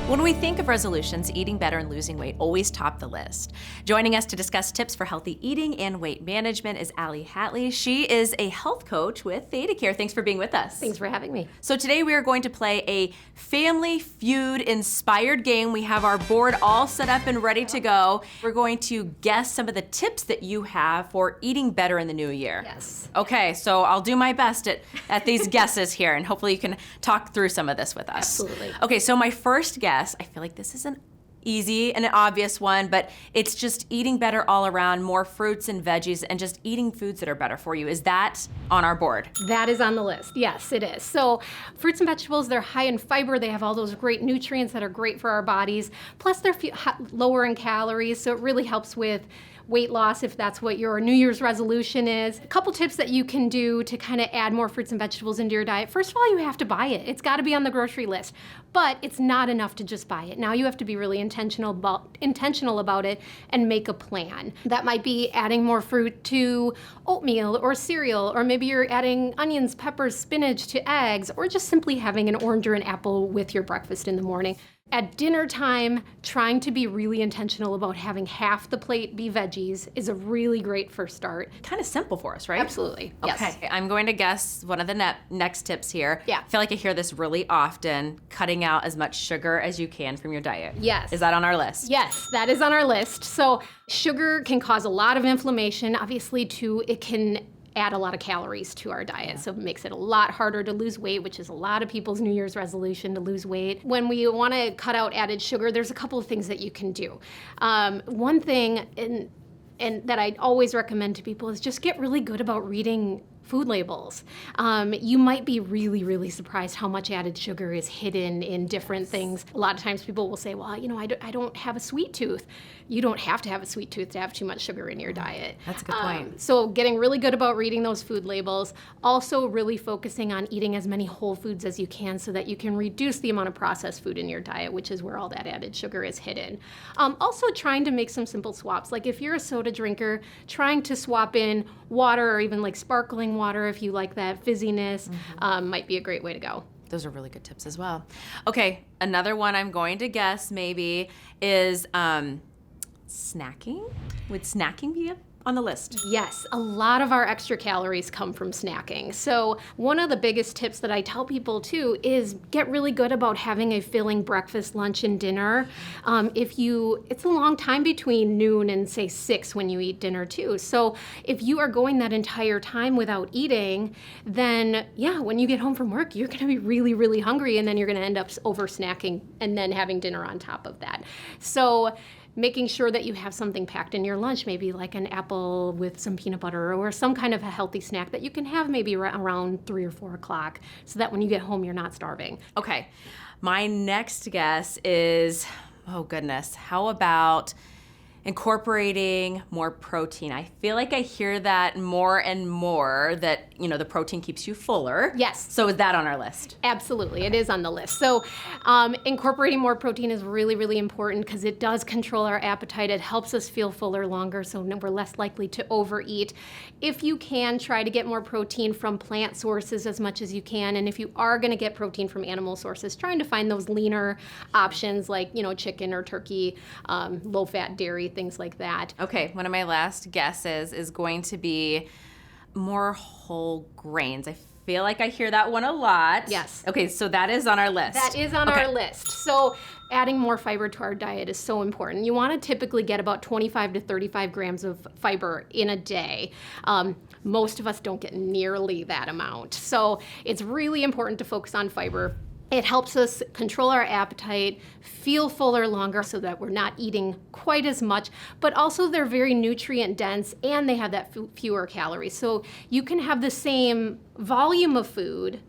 When we think of resolutions, eating better and losing weight always top the list. Joining us to discuss tips for healthy eating and weight management is Allie Hatley. She is a health coach with ThedaCare. Thanks for being with us. Thanks for having me. So today we are going to play a Family Feud inspired game. We have our board all set up and ready to go. We're going to guess some of the tips that you have for eating better in the new year. Yes. Okay, so I'll do my best at these guesses here, and hopefully you can talk through some of this with us. Absolutely. Okay, so my first guess, I feel like this is an easy and an obvious one, but it's just eating better all around, more fruits and veggies, and just eating foods that are better for you. Is that on our board? That is on the list. Yes, it is. So fruits and vegetables, they're high in fiber. They have all those great nutrients that are great for our bodies. Plus they're lower in calories, so it really helps with weight loss if that's what your New Year's resolution is. A couple tips that you can do to kind of add more fruits and vegetables into your diet. First of all, you have to buy it. It's got to be on the grocery list, but it's not enough to just buy it. Now you have to be really intentional about it and make a plan. That might be adding more fruit to oatmeal or cereal, or maybe you're adding onions, peppers, spinach to eggs, or just simply having an orange or an apple with your breakfast in the morning. At dinner time, trying to be really intentional about having half the plate be veggies is a really great first start. Kind of simple for us, right? Absolutely. Yes. Okay, I'm going to guess one of the next tips here. Yeah. I feel like I hear this really often, cutting out as much sugar as you can from your diet. Yes. Is that on our list? Yes, that is on our list. So sugar can cause a lot of inflammation. Obviously, too, it can add a lot of calories to our diet, so it makes it a lot harder to lose weight, which is a lot of people's New Year's resolution, to lose weight. When we want to cut out added sugar, there's a couple of things that you can do. One thing and that I always recommend to people is just get really good about reading food labels. You might be really, really surprised how much added sugar is hidden in different things. A lot of times people will say, well, you know, I don't have a sweet tooth. You don't have to have a sweet tooth to have too much sugar in your diet. That's a good point. So getting really good about reading those food labels. Also really focusing on eating as many whole foods as you can so that you can reduce the amount of processed food in your diet, which is where all that added sugar is hidden. Also trying to make some simple swaps. Like if you're a soda drinker, trying to swap in water or even like sparkling water if you like that fizziness, might be a great way to go. Those are really good tips as well. Okay, another one I'm going to guess maybe is snacking. Would snacking be on the list? Yes, a lot of our extra calories come from snacking. So one of the biggest tips that I tell people too is get really good about having a filling breakfast, lunch, and dinner. It's a long time between noon and say 6 when you eat dinner too. So if you are going that entire time without eating, then yeah, when you get home from work, you're gonna be really, really hungry, and then you're gonna end up over snacking and then having dinner on top of that. So making sure that you have something packed in your lunch, maybe like an apple with some peanut butter or some kind of a healthy snack that you can have maybe around 3 or 4 o'clock so that when you get home, you're not starving. Okay, my next guess is, oh goodness, how about incorporating more protein? I feel like I hear that more and more, that, you know, the protein keeps you fuller. Yes. So is that on our list? Absolutely, it is on the list. So incorporating more protein is really, really important because it does control our appetite. It helps us feel fuller longer, so we're less likely to overeat. If you can, try to get more protein from plant sources as much as you can. And if you are going to get protein from animal sources, trying to find those leaner options like, you know, chicken or turkey, low-fat dairy, things like that. Okay, one of my last guesses is going to be more whole grains. I feel like I hear that one a lot. Yes. Okay, so that is on our list. That is on our list. So adding more fiber to our diet is so important. You want to typically get about 25 to 35 grams of fiber in a day. Most of us don't get nearly that amount. So it's really important to focus on fiber. It helps us control our appetite, feel fuller longer so that we're not eating quite as much, but also they're very nutrient dense and they have that fewer calories. So you can have the same volume of food,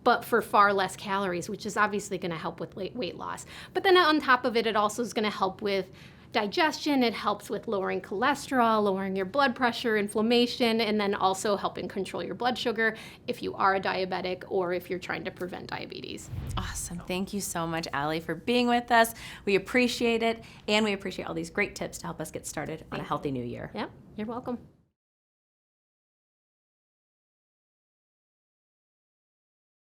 but for far less calories, which is obviously going to help with weight loss. But then on top of it, it also is going to help with digestion. It helps with lowering cholesterol, lowering your blood pressure, inflammation, and then also helping control your blood sugar if you are a diabetic or if you're trying to prevent diabetes. Awesome. Thank you so much, Allie, for being with us. We appreciate it, and we appreciate all these great tips to help us get started on a healthy new year. Yep, you're welcome.